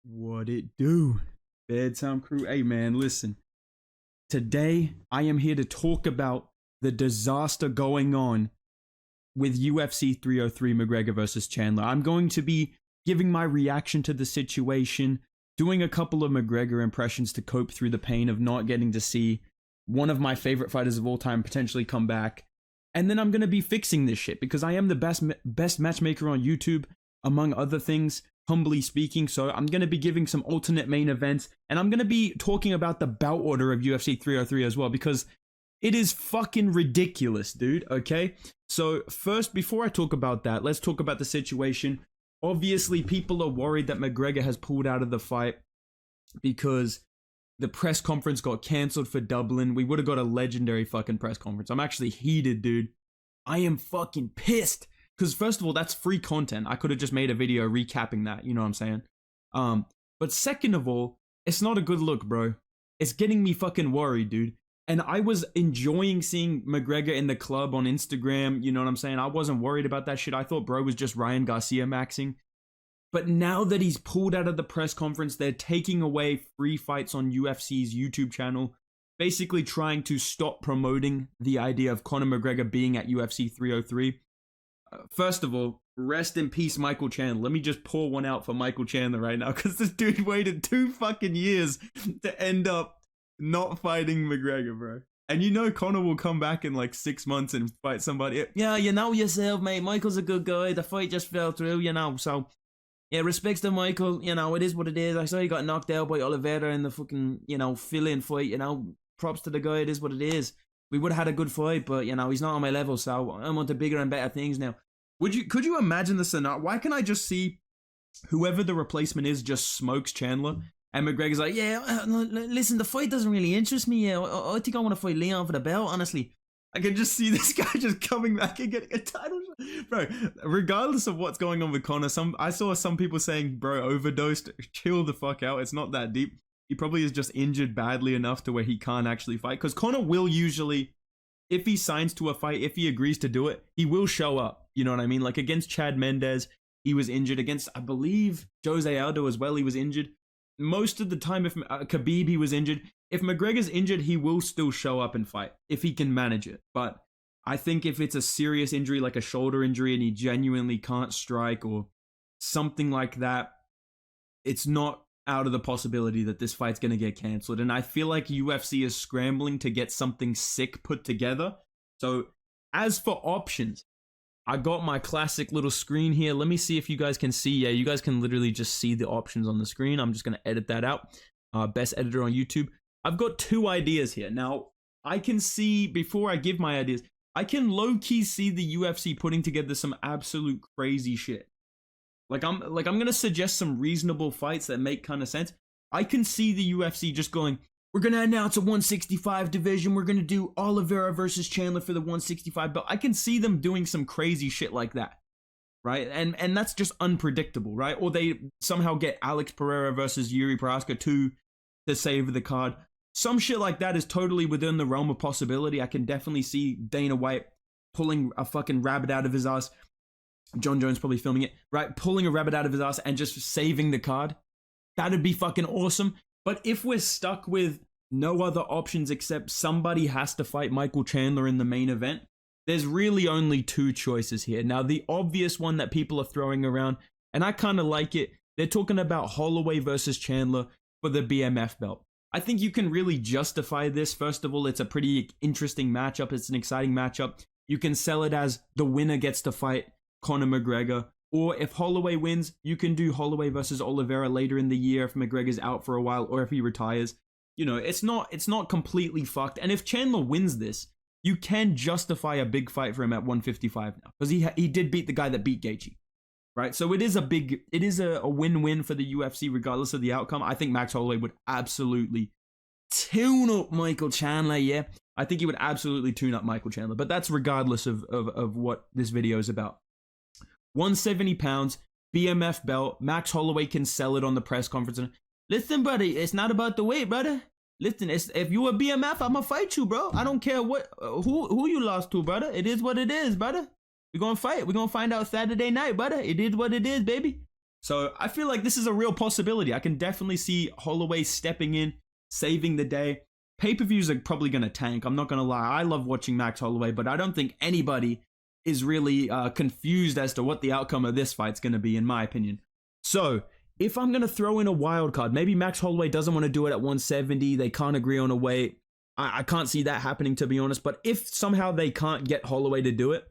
What it do? Bedtime crew. Hey man, listen. Today I am here to talk about the disaster going on with UFC 303 McGregor versus Chandler. I'm going to be giving my reaction to the situation, doing a couple of McGregor impressions to cope through the pain of not getting to see one of my favorite fighters of all time potentially come back. And then I'm going to be fixing this shit because I am the best matchmaker on YouTube, among other things, humbly speaking. So I'm going to be giving some alternate main events, and I'm going to be talking about the bout order of UFC 303 as well, because it is fucking ridiculous, dude, okay? So first, before I talk about that, let's talk about the situation. Obviously, people are worried that McGregor has pulled out of the fight because the press conference got cancelled for Dublin. We would have got a legendary fucking press conference. I'm actually heated, dude. I am fucking pissed. Because first of all, that's free content. I could have just made a video recapping that, you know what I'm saying? But second of all, it's not a good look, bro. It's getting me fucking worried, dude. And I was enjoying seeing McGregor in the club on Instagram, you know what I'm saying? I wasn't worried about that shit. I thought bro was just Ryan Garcia maxing. But now that he's pulled out of the press conference, they're taking away free fights on UFC's YouTube channel, basically trying to stop promoting the idea of Conor McGregor being at UFC 303. First of all, rest in peace, Michael Chandler. Let me just pour one out for Michael Chandler right now, because this dude waited 2 fucking years to end up not fighting McGregor, bro. And you know Conor will come back in like 6 months and fight somebody. Yeah, you know yourself, mate. Michael's a good guy. The fight just fell through, you know. So, yeah, respects to Michael. You know, it is what it is. I saw he got knocked out by Oliveira in the fucking, you know, fill-in fight. You know, props to the guy. It is what it is. We would have had a good fight, but, you know, he's not on my level, so I'm on to bigger and better things now. Could you imagine the scenario? Why can't I just see whoever the replacement is just smokes Chandler, and McGregor's like, yeah, listen, the fight doesn't really interest me. I think I want to fight Leon for the belt, honestly. I can just see this guy just coming back and getting a title shot. Bro, regardless of what's going on with Conor, I saw some people saying, bro, overdosed. Chill the fuck out. It's not that deep. He probably is just injured badly enough to where he can't actually fight. Because Conor will usually, if he signs to a fight, if he agrees to do it, he will show up. You know what I mean? Like against Chad Mendes, he was injured. Against, I believe, Jose Aldo as well, he was injured. Most of the time, if Khabib, he was injured. If McGregor's injured, he will still show up and fight if he can manage it. But I think if it's a serious injury, like a shoulder injury, and he genuinely can't strike or something like that, it's not out of the possibility that this fight's going to get cancelled. And I feel like UFC is scrambling to get something sick put together. So as for options, I got my classic little screen here. Let me see if you guys can see. Yeah, you guys can literally just see the options on the screen. I'm just going to edit that out. Best editor on YouTube. I've got 2 ideas here. Now, I can see, before I give my ideas, I can low-key see the UFC putting together some absolute crazy shit. Like I'm going to suggest some reasonable fights that make kind of sense. I can see the UFC just going, we're going to announce a 165 division. We're going to do Oliveira versus Chandler for the 165 belt. I can see them doing some crazy shit like that, right? And that's just unpredictable, right? Or they somehow get Alex Pereira versus Yuri Prochazka to save the card. Some shit like that is totally within the realm of possibility. I can definitely see Dana White pulling a fucking rabbit out of his ass. John Jones probably filming it, right? Pulling a rabbit out of his ass and just saving the card. That'd be fucking awesome. But if we're stuck with no other options except somebody has to fight Michael Chandler in the main event, there's really only 2 choices here. Now, the obvious one that people are throwing around, and I kind of like it, they're talking about Holloway versus Chandler for the BMF belt. I think you can really justify this. First of all, it's a pretty interesting matchup. It's an exciting matchup. You can sell it as the winner gets to fight Conor McGregor. Or if Holloway wins, you can do Holloway versus Oliveira later in the year if McGregor's out for a while or if he retires. You know, it's not completely fucked. And if Chandler wins this, you can justify a big fight for him at 155 now. Because he did beat the guy that beat Gaethje. Right? So it is a win-win for the UFC regardless of the outcome. I think Max Holloway would absolutely tune up Michael Chandler, yeah. I think he would absolutely tune up Michael Chandler. But that's regardless of what this video is about. 170 pounds, BMF belt. Max Holloway can sell it on the press conference. Listen, buddy, it's not about the weight, brother. Listen, if you a BMF, I'ma fight you, bro. I don't care who you lost to, brother. It is what it is, brother. We're gonna fight. We're gonna find out Saturday night, brother. It is what it is, baby. So I feel like this is a real possibility. I can definitely see Holloway stepping in, saving the day. Pay-per-views are probably going to tank. I'm not going to lie. I love watching Max Holloway, but I don't think anybody is really confused as to what the outcome of this fight's going to be, in my opinion. So if I'm going to throw in a wild card, maybe Max Holloway doesn't want to do it at 170. They can't agree on a weight. I can't see that happening, to be honest. But if somehow they can't get Holloway to do it,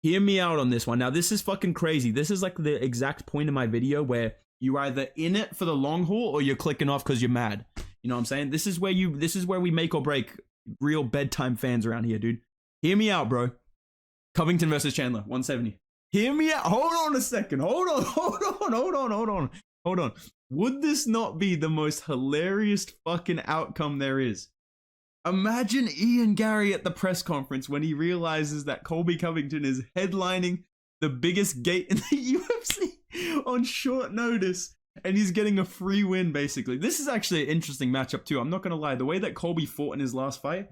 hear me out on this one. Now, this is fucking crazy. This is like the exact point in my video where you're either in it for the long haul or you're clicking off because you're mad. You know what I'm saying? This is where we make or break real bedtime fans around here, dude. Hear me out, bro. Covington versus Chandler, 170. Hear me out. Hold on a second. Hold on. Would this not be the most hilarious fucking outcome there is? Imagine Ian Gary at the press conference when he realizes that Colby Covington is headlining the biggest gate in the UFC on short notice, and he's getting a free win, basically. This is actually an interesting matchup, too. I'm not going to lie. The way that Colby fought in his last fight,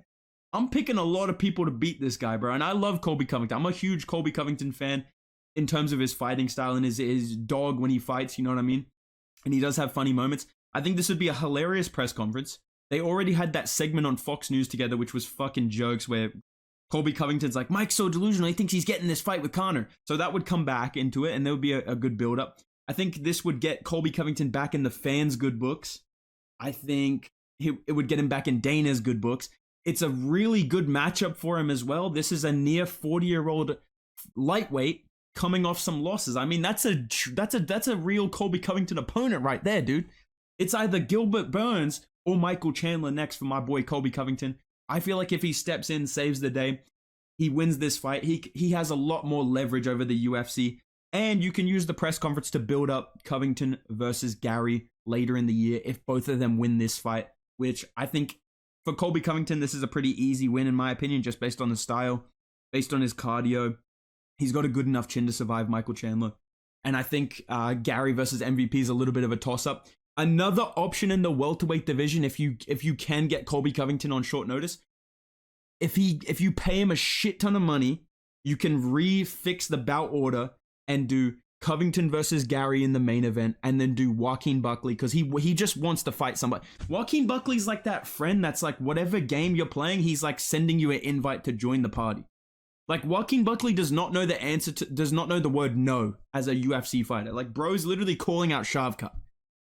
I'm picking a lot of people to beat this guy, bro. And I love Colby Covington. I'm a huge Colby Covington fan in terms of his fighting style and his dog when he fights, you know what I mean? And he does have funny moments. I think this would be a hilarious press conference. They already had that segment on Fox News together, which was fucking jokes, where Colby Covington's like, Mike's so delusional, he thinks he's getting this fight with Conor. So that would come back into it, and there would be a good build-up. I think this would get Colby Covington back in the fans' good books. I think it would get him back in Dana's good books. It's a really good matchup for him as well. This is a near 40-year-old lightweight coming off some losses. I mean, that's a real Colby Covington opponent right there, dude. It's either Gilbert Burns or Michael Chandler next for my boy Colby Covington. I feel like if he steps in, saves the day, he wins this fight. He has a lot more leverage over the UFC, and you can use the press conference to build up Covington versus Gary later in the year if both of them win this fight, which I think for Colby Covington, this is a pretty easy win in my opinion, just based on his style, based on his cardio. He's got a good enough chin to survive Michael Chandler. And I think Gary versus MVP is a little bit of a toss-up. Another option in the welterweight division, if you can get Colby Covington on short notice, if you pay him a shit ton of money, you can refix the bout order and do Covington versus Gary in the main event, and then do Joaquin Buckley, because he just wants to fight somebody. Joaquin Buckley's like that friend that's like, whatever game you're playing, he's like sending you an invite to join the party. Like, Joaquin Buckley does not know the answer to, does not know the word no as a UFC fighter. Like, bro's literally calling out Shavkat.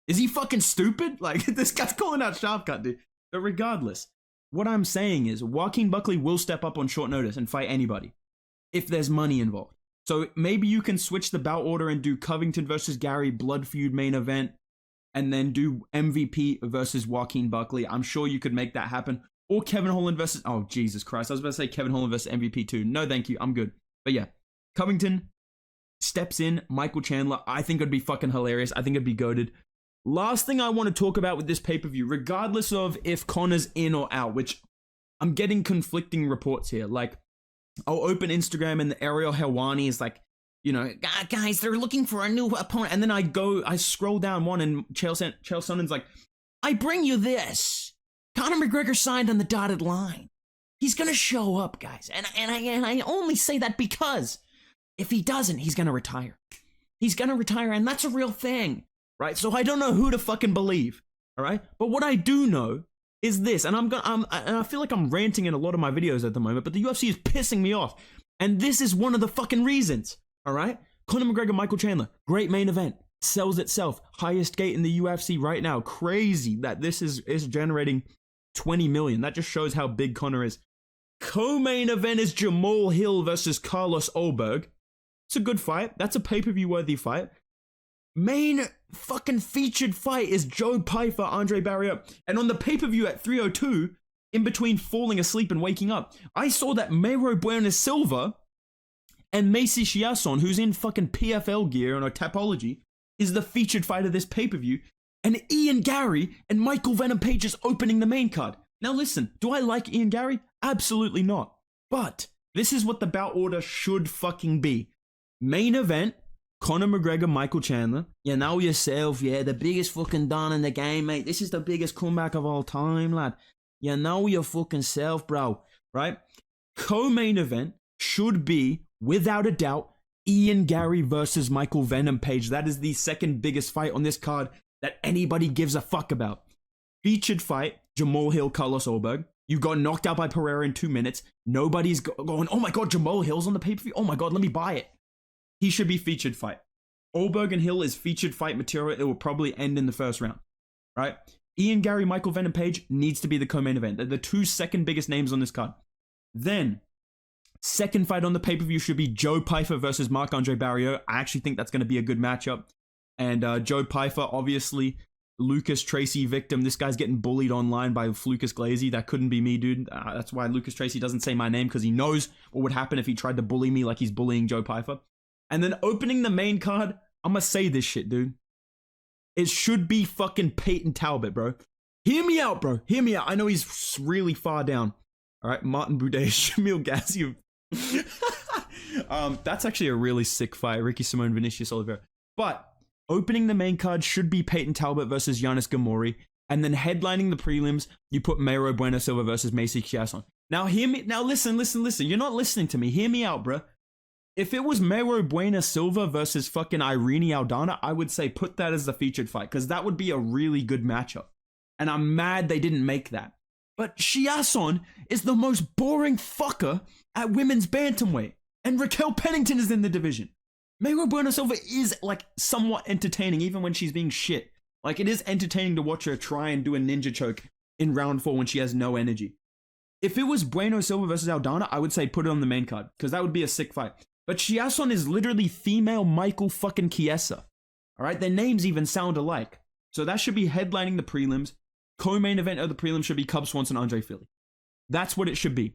Is he fucking stupid? Like, this guy's calling out Shavkat, dude. But regardless, what I'm saying is Joaquin Buckley will step up on short notice and fight anybody if there's money involved. So maybe you can switch the bout order and do Covington versus Gary blood feud main event, and then do MVP versus Joaquin Buckley. I'm sure you could make that happen. Or Kevin Holland versus... Oh, Jesus Christ. I was about to say Kevin Holland versus MVP too. No, thank you. I'm good. But yeah, Covington steps in. Michael Chandler. I think it'd be fucking hilarious. I think it'd be goated. Last thing I want to talk about with this pay-per-view, regardless of if Conor's in or out, which I'm getting conflicting reports here. Like, I'll open Instagram and Ariel Helwani is like, you know, guys, they're looking for a new opponent. And then I scroll down one and Chael Sonnen's like, I bring you this. Conor McGregor signed on the dotted line. He's going to show up, guys. And I only say that because if he doesn't, he's going to retire. He's going to retire, and that's a real thing, right? So I don't know who to fucking believe, all right? But what I do know is this, and I feel like I'm ranting in a lot of my videos at the moment, but the UFC is pissing me off. And this is one of the fucking reasons, all right? Conor McGregor, Michael Chandler, great main event. Sells itself. Highest gate in the UFC right now. Crazy that this is generating 20 million. That just shows how big Conor is. Co-main event is Jamal Hill versus Carlos Ulberg. It's a good fight. That's a pay-per-view worthy fight. Main fucking featured fight is Joe Pyfer, Andre Barrier. And on the pay-per-view at 302, in between falling asleep and waking up, I saw that Mayro Buenos Silva and Macy Chiasson, who's in fucking PFL gear on a Tapology, is the featured fight of this pay-per-view. And Ian Gary and Michael Venom Page is opening the main card. Now listen, do I like Ian Gary? Absolutely not. But this is what the bout order should fucking be. Main event, Conor McGregor, Michael Chandler. You know yourself, yeah, the biggest fucking don in the game, mate. This is the biggest comeback of all time, lad. You know your fucking self, bro, right? Co-main event should be, without a doubt, Ian Gary versus Michael Venom Page. That is the second biggest fight on this card that anybody gives a fuck about. Featured fight, Jamal Hill, Carlos Ulberg. You got knocked out by Pereira in 2 minutes. Nobody's going, oh my god, Jamal Hill's on the pay-per-view. Oh my god, let me buy it. He should be featured fight. Ulberg and Hill is featured fight material. It will probably end in the first round, right? Ian Gary, Michael Venom Page needs to be the co-main event. They're the two second biggest names on this card. Then, second fight on the pay-per-view should be Joe Pyfer versus Marc-Andre Barriault. I actually think that's going to be a good matchup. And Joe Pyfer, obviously, Lucas Tracy victim. This guy's getting bullied online by Lucas Glazy. That couldn't be me, dude. That's why Lucas Tracy doesn't say my name, because he knows what would happen if he tried to bully me like he's bullying Joe Pyfer. And then opening the main card, I'm gonna say this shit, dude. It should be fucking Peyton Talbot, bro. Hear me out, bro. Hear me out. I know he's really far down. All right, Martin Boudet, Shamil Ghazi. That's actually a really sick fight. Ricky Simone, Vinicius Oliveira. But opening the main card should be Peyton Talbot versus Giannis Gamori. And then headlining the prelims, you put Mayro Bueno Silva versus Macy Chiasson. Now hear me. Now listen. You're not listening to me. Hear me out, bro. If it was Mayro Bueno Silva versus fucking Irene Aldana, I would say put that as the featured fight, because that would be a really good matchup. And I'm mad they didn't make that. But Chiasson is the most boring fucker at women's bantamweight. And Raquel Pennington is in the division. Mayro Bueno Silva is like somewhat entertaining, even when she's being shit. Like, it is entertaining to watch her try and do a ninja choke in round 4 when she has no energy. If it was Bueno Silva versus Aldana, I would say put it on the main card, because that would be a sick fight. But Chiasson is literally female Michael fucking Chiesa. Alright, their names even sound alike. So that should be headlining the prelims. Co-main event of the prelims should be Cub Swanson, Andre Fili. That's what it should be.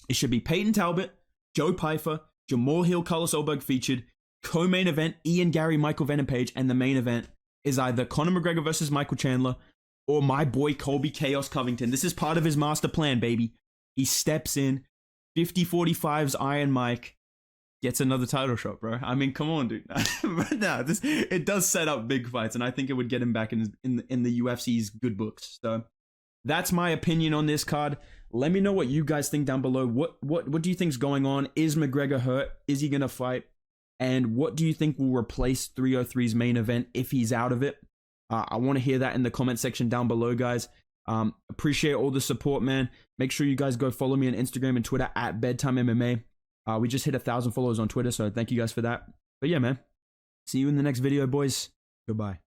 It should be Peyton Talbot, Joe Pyfer, Jamal Hill, Carlos Ulberg featured. Co-main event, Ian Gary, Michael Venom Page. And the main event is either Conor McGregor versus Michael Chandler or my boy Colby Chaos Covington. This is part of his master plan, baby. He steps in, 50-45's Iron Mike, gets another title shot, bro. I mean, come on, dude. But nah, it does set up big fights, and I think it would get him back in the UFC's good books. So that's my opinion on this card. Let me know what you guys think down below. What do you think's going on? Is McGregor hurt? Is he gonna fight? And what do you think will replace 303's main event if he's out of it? I want to hear that in the comment section down below, guys. Appreciate all the support, man. Make sure you guys go follow me on Instagram and Twitter at Bedtime MMA. We just hit 1,000 followers on Twitter, so thank you guys for that. But yeah, man. See you in the next video, boys. Goodbye.